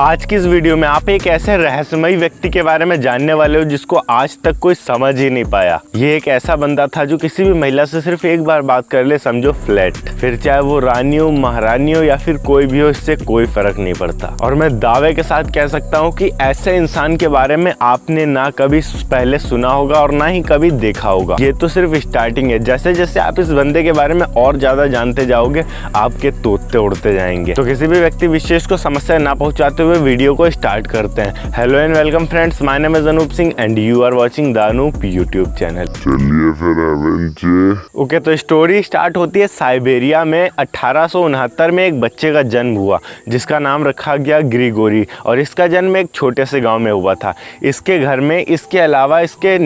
आज की इस वीडियो में आप एक ऐसे रहस्यमयी व्यक्ति के बारे में जानने वाले हो जिसको आज तक कोई समझ ही नहीं पाया। ये एक ऐसा बंदा था जो किसी भी महिला से सिर्फ एक बार बात कर ले समझो फ्लैट, फिर चाहे वो रानी हो, महारानी हो या फिर कोई भी हो, इससे कोई फर्क नहीं पड़ता। और मैं दावे के साथ कह सकता हूँ कि ऐसे इंसान के बारे में आपने ना कभी पहले सुना होगा और ना ही कभी देखा होगा। ये तो सिर्फ स्टार्टिंग है। जैसे जैसे आप इस बंदे के बारे में और ज्यादा जानते जाओगे आपके तोते उड़ते जाएंगे। तो किसी भी व्यक्ति विशेष को समस्या ना पहुंचाते हुए वीडियो को स्टार्ट करते हैं। Hello and welcome friends, my name is Anoop Singh and you are watching the Anoop YouTube channel. चलिए फिर ओके, तो स्टोरी स्टार्ट होती है साइबेरिया में। 1869 में एक बच्चे का जन्म हुआ जिसका नाम रखा गया ग्रिगोरी, और इसका जन्म एक छोटे से गांव में हुआ था। इसके घर में इसके अलावा इसके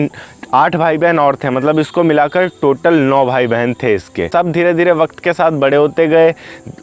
8 भाई बहन और थे, मतलब इसको मिलाकर टोटल 9 भाई बहन थे इसके। सब धीरे धीरे वक्त के साथ बड़े होते गए।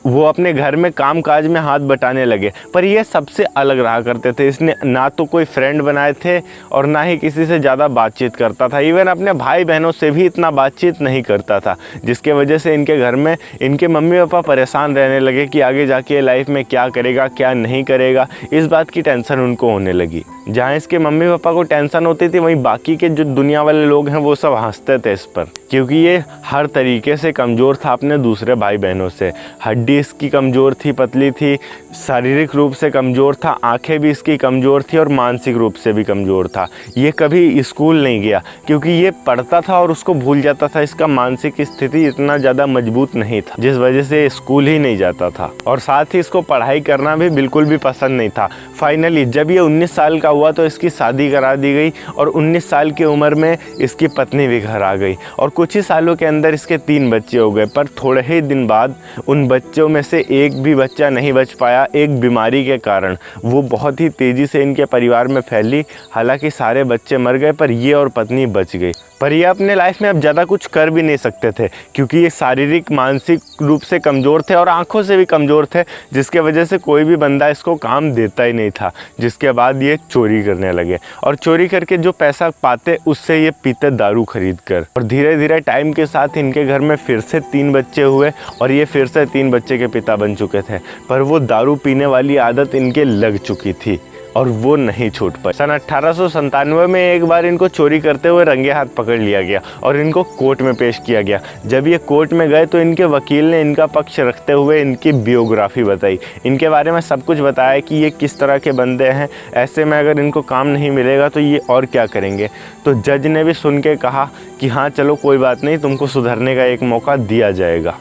वो अपने घर में काम काज में हाथ बटाने लगे, पर ये सबसे अलग रहा करते थे। इसने ना तो कोई फ्रेंड बनाए थे और ना ही किसी से ज़्यादा बातचीत करता था। इवन अपने भाई बहनों से भी इतना बातचीत नहीं करता था, जिसके वजह से इनके घर में इनके मम्मी पापा परेशान रहने लगे कि आगे जाके लाइफ में क्या करेगा क्या नहीं करेगा। इस बात की टेंशन उनको होने लगी। जहाँ इसके मम्मी पापा को टेंशन होती थी, वहीं बाकी के जो दुनिया वाले लोग हैं वो सब हंसते थे इस पर, क्योंकि ये हर तरीके से कमज़ोर था अपने दूसरे भाई बहनों से। हड्डी इसकी कमज़ोर थी, पतली थी, शारीरिक रूप से कमज़ोर था, आंखें भी इसकी कमज़ोर थी और मानसिक रूप से भी कमज़ोर था। ये कभी स्कूल नहीं गया क्योंकि ये पढ़ता था और उसको भूल जाता था। इसका मानसिक स्थिति इतना ज़्यादा मजबूत नहीं था, जिस वजह से स्कूल ही नहीं जाता था, और साथ ही इसको पढ़ाई करना भी बिल्कुल भी पसंद नहीं था। फाइनली जब ये 19 साल का हुआ तो इसकी शादी करा दी गई, और 19 साल की उम्र में इसकी पत्नी भी घर आ गई, और कुछ ही सालों के अंदर इसके 3 बच्चे हो गए। पर थोड़े ही दिन बाद उन बच्चों में से एक भी बच्चा नहीं बच पाया, एक बीमारी के कारण। वो बहुत ही तेज़ी से इनके परिवार में फैली। हालांकि सारे बच्चे मर गए पर ये और पत्नी बच गई। पर ये अपने लाइफ में अब ज़्यादा कुछ कर भी नहीं सकते थे, क्योंकि ये शारीरिक मानसिक रूप से कमज़ोर थे और आंखों से भी कमज़ोर थे, जिसके वजह से कोई भी बंदा इसको काम देता ही नहीं था। जिसके बाद ये चोरी करने लगे, और चोरी करके जो पैसा पाते उससे ये पीते दारू खरीद कर। और धीरे धीरे टाइम के साथ इनके घर में फिर से 3 बच्चे हुए, और ये फिर से 3 बच्चे के पिता बन चुके थे। पर वो दारू पीने वाली आदत इनके लग चुकी थी और वो नहीं छूट पाई। सन 1897 में एक बार इनको चोरी करते हुए रंगे हाथ पकड़ लिया गया और इनको कोर्ट में पेश किया गया। जब ये कोर्ट में गए तो इनके वकील ने इनका पक्ष रखते हुए इनकी बायोग्राफी बताई। इनके बारे में सब कुछ बताया कि ये किस तरह के बंदे हैं, ऐसे में अगर इनको काम नहीं मिलेगा तो ये और क्या करेंगे। तो जज ने भी सुन के कहा कि हाँ चलो कोई बात नहीं, तुमको सुधरने का एक मौका दिया जाएगा।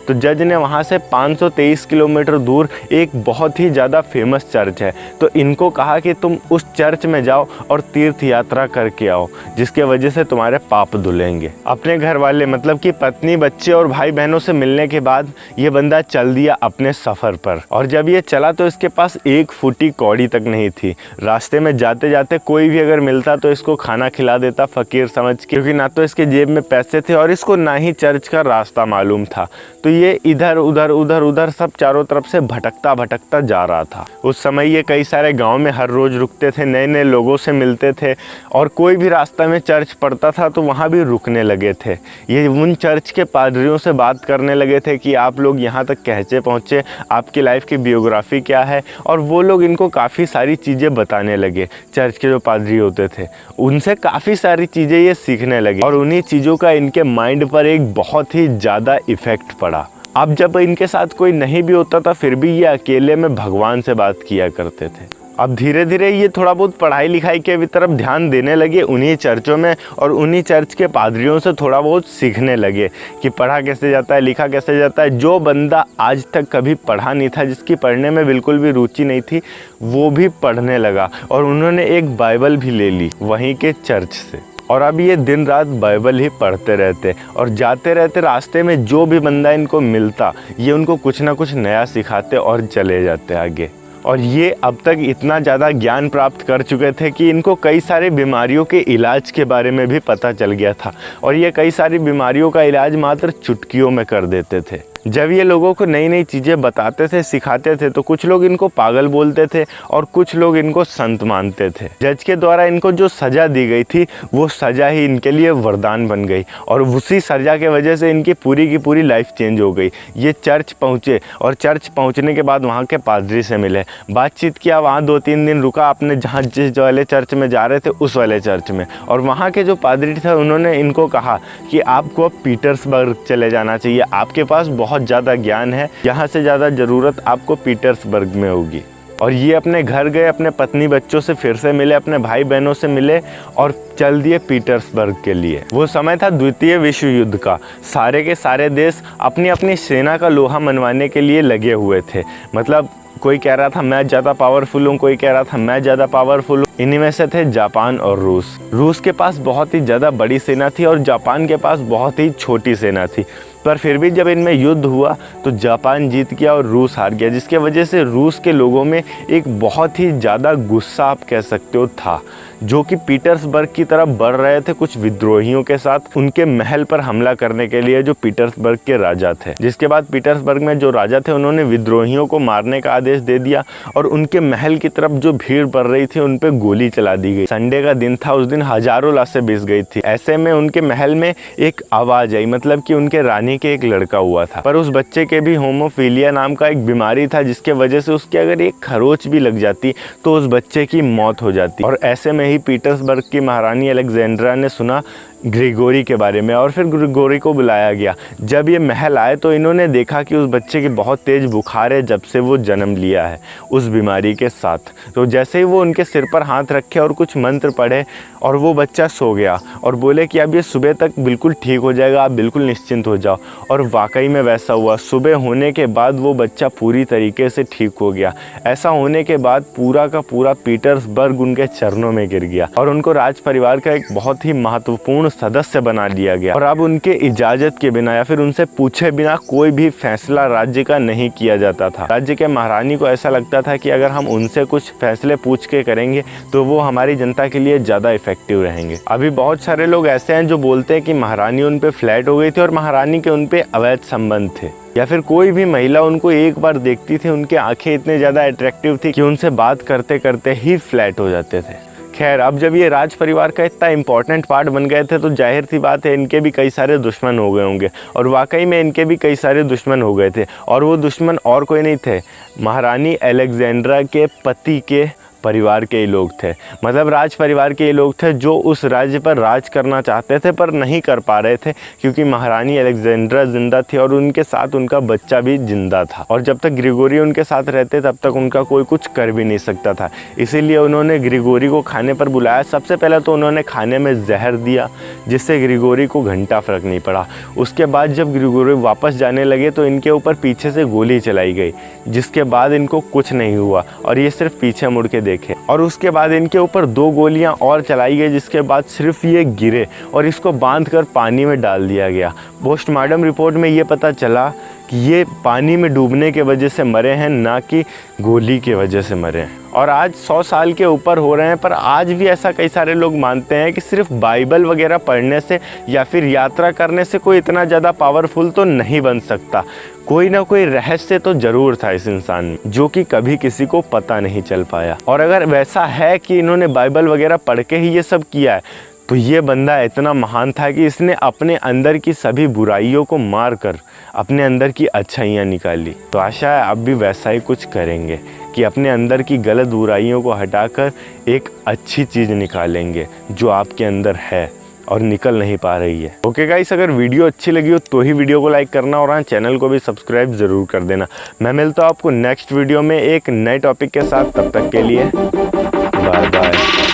तो जज ने वहाँ से 523 किलोमीटर दूर एक बहुत ही ज़्यादा फेमस चर्च है, तो इनको कहा कि तुम उस चर्च में जाओ और तीर्थ यात्रा करके आओ, जिसके वजह से तुम्हारे पाप धुलेंगे। अपने घर वाले मतलब कि पत्नी, बच्चे और भाई बहनों से मिलने के बाद ये बंदा चल दिया अपने सफ़र पर। और जब ये चला तो इसके पास 1 फुटी कौड़ी तक नहीं थी। रास्ते में जाते जाते कोई भी अगर मिलता तो इसको खाना खिला देता फ़कीर समझ के, क्योंकि ना तो इसके जेब में पैसे थे और इसको ना ही चर्च का रास्ता मालूम था। तो ये इधर उधर सब चारों तरफ से भटकता जा रहा था। उस समय ये कई सारे गांव में हर रोज रुकते थे, नए नए लोगों से मिलते थे, और कोई भी रास्ता में चर्च पड़ता था तो वहाँ भी रुकने लगे थे। ये उन चर्च के पादरियों से बात करने लगे थे कि आप लोग यहाँ तक कैसे पहुँचे, आपकी लाइफ की बायोग्राफी क्या है, और वो लोग इनको काफ़ी सारी चीज़ें बताने लगे। चर्च के जो पादरी होते थे उनसे काफ़ी सारी चीज़ें ये सीखने लगे, और उन्हीं चीज़ों का इनके माइंड पर एक बहुत ही ज़्यादा इफ़ेक्ट पड़ा। अब जब इनके साथ कोई नहीं भी होता था फिर भी ये अकेले में भगवान से बात किया करते थे। अब धीरे धीरे ये थोड़ा बहुत पढ़ाई लिखाई के भी तरफ ध्यान देने लगे उन्हीं चर्चों में, और उन्हीं चर्च के पादरियों से थोड़ा बहुत सीखने लगे कि पढ़ा कैसे जाता है, लिखा कैसे जाता है। जो बंदा आज तक कभी पढ़ा नहीं था, जिसकी पढ़ने में बिल्कुल भी रुचि नहीं थी, वो भी पढ़ने लगा, और उन्होंने एक बाइबल भी ले ली वहीं के चर्च से। और अब ये दिन रात बाइबल ही पढ़ते रहते, और जाते रहते रास्ते में जो भी बंदा इनको मिलता ये उनको कुछ ना कुछ नया सिखाते और चले जाते आगे। और ये अब तक इतना ज़्यादा ज्ञान प्राप्त कर चुके थे कि इनको कई सारे बीमारियों के इलाज के बारे में भी पता चल गया था, और ये कई सारी बीमारियों का इलाज मात्र चुटकियों में कर देते थे। जब ये लोगों को नई नई चीज़ें बताते थे, सिखाते थे, तो कुछ लोग इनको पागल बोलते थे और कुछ लोग इनको संत मानते थे। जज के द्वारा इनको जो सज़ा दी गई थी वो सज़ा ही इनके लिए वरदान बन गई और उसी सज़ा के वजह से इनकी पूरी की पूरी लाइफ चेंज हो गई। ये चर्च पहुँचे और चर्च पहुँचने के बाद वहाँ के पादरी से मिले, बातचीत किया, वहाँ 2-3 दिन रुका, अपने जहाँ जिस वाले चर्च में जा रहे थे उस वाले चर्च में, और वहाँ के जो पादरी थे उन्होंने इनको कहा कि आपको अब पीटर्सबर्ग चले जाना चाहिए, आपके पास बहुत ज़्यादा ज्ञान है, यहाँ से ज़्यादा ज़रूरत आपको पीटर्सबर्ग में होगी। और ये अपने घर गए, अपने पत्नी बच्चों से फिर से मिले, अपने भाई बहनों से मिले और चल दिए पीटर्सबर्ग के लिए। वो समय था द्वितीय विश्व युद्ध का। सारे के सारे देश अपनी अपनी सेना का लोहा मनवाने के लिए लगे हुए थे। मतलब कोई कह रहा था मैं ज़्यादा पावरफुल हूँ, कोई कह रहा था मैं ज़्यादा पावरफुल हूँ। इन्हीं में से थे जापान और रूस। रूस के पास बहुत ही ज़्यादा बड़ी सेना थी और जापान के पास बहुत ही छोटी सेना थी, पर फिर भी जब इनमें युद्ध हुआ तो जापान जीत गया और रूस हार गया, जिसके वजह से रूस के लोगों में एक बहुत ही ज़्यादा गुस्सा आप कह सकते हो था, जो कि पीटर्सबर्ग की तरफ बढ़ रहे थे कुछ विद्रोहियों के साथ उनके महल पर हमला करने के लिए, जो पीटर्सबर्ग के राजा थे। जिसके बाद पीटर्सबर्ग में जो राजा थे उन्होंने विद्रोहियों को मारने का आदेश दे दिया और उनके महल की तरफ जो भीड़ बढ़ रही थी उन पर गोली चला दी गई। संडे का दिन था, उस दिन हजारों लाशें बिछ गई थी। ऐसे में उनके महल में एक आवाज़ आई, मतलब कि उनके रानी के एक लड़का हुआ था, पर उस बच्चे के भी होमोफीलिया नाम का एक बीमारी था, जिसके वजह से उसके अगर एक खरोच भी लग जाती तो उस बच्चे की मौत हो जाती। और ऐसे में ही पीटर्सबर्ग की महारानी अलेक्जेंड्रा ने सुना ग्रिगोरी के बारे में और फिर ग्रिगोरी को बुलाया गया। जब ये महल आए तो इन्होंने देखा कि उस बच्चे की बहुत तेज़ बुखार है जब से वो जन्म लिया है उस बीमारी के साथ। तो जैसे ही वो उनके सिर पर हाथ रखे और कुछ मंत्र पढ़े और वो बच्चा सो गया और बोले कि अब ये सुबह तक बिल्कुल ठीक हो जाएगा, आप बिल्कुल निश्चिंत हो जाओ। और वाकई में वैसा हुआ। सुबह होने के बाद वो बच्चा पूरी तरीके से ठीक हो गया। ऐसा होने के बाद पूरा का पूरा पीटर्सबर्ग उनके चरणों में गिर गया और उनको राज परिवार का एक बहुत ही महत्वपूर्ण सदस्य बना लिया गया। और अब उनके इजाजत के बिना या फिर उनसे पूछे बिना कोई भी फैसला राज्य का नहीं किया जाता था। राज्य के महारानी को ऐसा लगता था कि अगर हम उनसे कुछ फैसले पूछ के करेंगे तो वो हमारी जनता के लिए ज़्यादा इफेक्टिव रहेंगे। अभी बहुत सारे लोग ऐसे हैं जो बोलते हैं कि महारानी उन पे फ्लैट हो गई थी और महारानी के उन पे अवैध संबंध थे, या फिर कोई भी महिला उनको एक बार देखती थी, उनकी आंखें इतने ज़्यादा अट्रैक्टिव थी कि उनसे बात करते करते ही फ्लैट हो जाते थे। खैर, अब जब ये राज परिवार का इतना इम्पोर्टेंट पार्ट बन गए थे तो जाहिर सी बात है इनके भी कई सारे दुश्मन हो गए होंगे। और वाकई में इनके भी कई सारे दुश्मन हो गए थे और वो दुश्मन और कोई नहीं थे, महारानी अलेक्जेंड्रा के पति के परिवार के ही लोग थे। मतलब राज परिवार के ही लोग थे जो उस राज्य पर राज करना चाहते थे पर नहीं कर पा रहे थे, क्योंकि महारानी अलेक्जेंड्रा जिंदा थी और उनके साथ उनका बच्चा भी जिंदा था। और जब तक ग्रिगोरी उनके साथ रहते तब तक उनका कोई कुछ कर भी नहीं सकता था। इसीलिए उन्होंने ग्रिगोरी को खाने पर बुलाया। सबसे पहले तो उन्होंने खाने में जहर दिया, जिससे ग्रिगोरी को घंटा फर्क नहीं पड़ा। उसके बाद जब ग्रिगोरी वापस जाने लगे तो इनके ऊपर पीछे से गोली चलाई गई, जिसके बाद इनको कुछ नहीं हुआ और ये सिर्फ पीछे मुड़ के देखे। और उसके बाद इनके ऊपर 2 गोलियां और चलाई गई, जिसके बाद सिर्फ ये गिरे और इसको बांधकर पानी में डाल दिया गया। पोस्टमार्टम रिपोर्ट में ये पता चला कि ये पानी में डूबने के वजह से मरे हैं, ना कि गोली के वजह से मरे हैं। और आज 100 साल के ऊपर हो रहे हैं, पर आज भी ऐसा कई सारे लोग मानते हैं कि सिर्फ बाइबल वगैरह पढ़ने से या फिर यात्रा करने से कोई इतना ज़्यादा पावरफुल तो नहीं बन सकता। कोई ना कोई रहस्य तो ज़रूर था इस इंसान में, जो कि कभी किसी को पता नहीं चल पाया। और अगर वैसा है कि इन्होंने बाइबल वगैरह पढ़ के ही ये सब किया है, तो ये बंदा इतना महान था कि इसने अपने अंदर की सभी बुराइयों को मार कर अपने अंदर की अच्छाइयाँ निकाली। तो आशा है आप भी वैसा ही कुछ करेंगे कि अपने अंदर की गलत बुराइयों को हटाकर एक अच्छी चीज़ निकालेंगे जो आपके अंदर है और निकल नहीं पा रही है। ओके गाइस, अगर वीडियो अच्छी लगी हो तो ही वीडियो को लाइक करना और हाँ, चैनल को भी सब्सक्राइब ज़रूर कर देना। मैं मिलता हूँ आपको नेक्स्ट वीडियो में एक नए टॉपिक के साथ। तब तक के लिए बाय बाय।